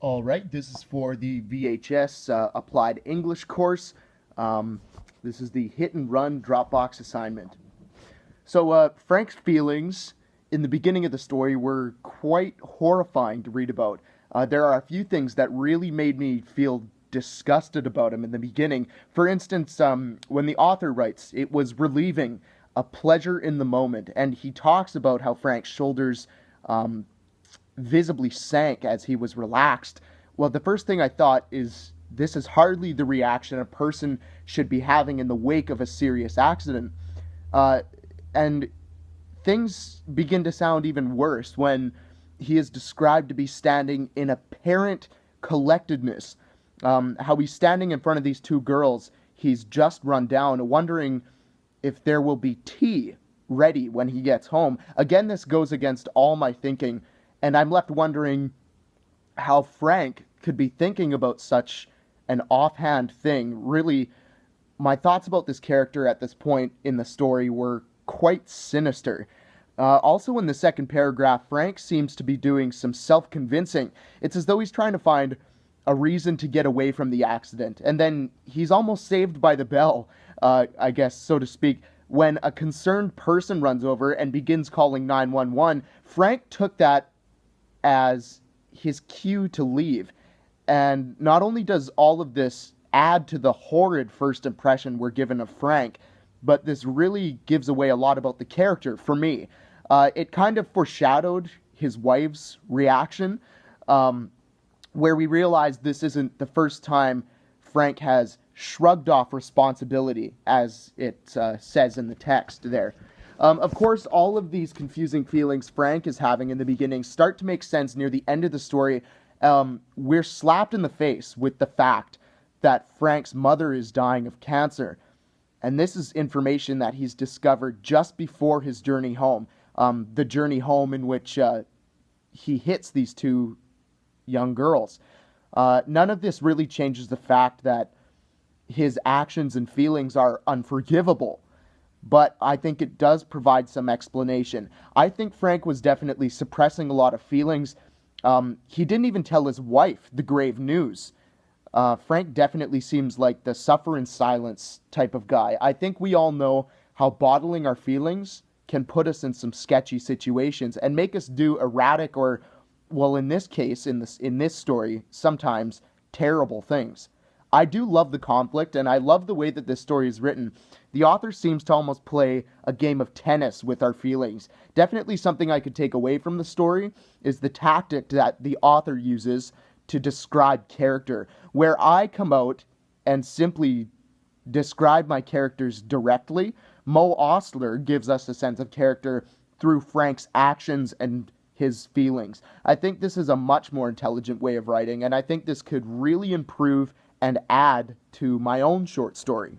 All right, this is for the VHS Applied English course. This is the hit and run Dropbox assignment. So Frank's feelings in the beginning of the story were quite horrifying to read about. There are a few things that really made me feel disgusted about him in the beginning. For instance, when the author writes, it was relieving, a pleasure in the moment, and he talks about how Frank's shoulders visibly sank as he was relaxed. Well, the first thing I thought is this is hardly the reaction a person should be having in the wake of a serious accident. And things begin to sound even worse when he is described to be standing in apparent collectedness. How he's standing in front of these two girls he's just run down, wondering if there will be tea ready when he gets home. Again, this goes against all my thinking, and I'm left wondering how Frank could be thinking about such an offhand thing. Really, my thoughts about this character at this point in the story were quite sinister. Also, in the second paragraph, Frank seems to be doing some self-convincing. It's as though he's trying to find a reason to get away from the accident, and then he's almost saved by the bell, I guess, so to speak. When a concerned person runs over and begins calling 911, Frank took that as his cue to leave. And not only does all of this add to the horrid first impression we're given of Frank, but this really gives away a lot about the character for me. It kind of foreshadowed his wife's reaction, where we realize this isn't the first time Frank has shrugged off responsibility, as it says in the text there. Of course, all of these confusing feelings Frank is having in the beginning start to make sense near the end of the story. We're slapped in the face with the fact that Frank's mother is dying of cancer. And this is information that he's discovered just before his journey home. The journey home in which he hits these two young girls. None of this really changes the fact that his actions and feelings are unforgivable, but I think it does provide some explanation. I think Frank was definitely suppressing a lot of feelings. He didn't even tell his wife the grave news. Frank definitely seems like the suffer in silence type of guy. I think we all know how bottling our feelings can put us in some sketchy situations and make us do erratic or, well, in this case, in this story, sometimes terrible things. I do love the conflict, and I love the way that this story is written. The author seems to almost play a game of tennis with our feelings. Definitely something I could take away from the story is the tactic that the author uses to describe character. Where I come out and simply describe my characters directly, Mo Ostler gives us a sense of character through Frank's actions and his feelings. I think this is a much more intelligent way of writing, and I think this could really improve and add to my own short story.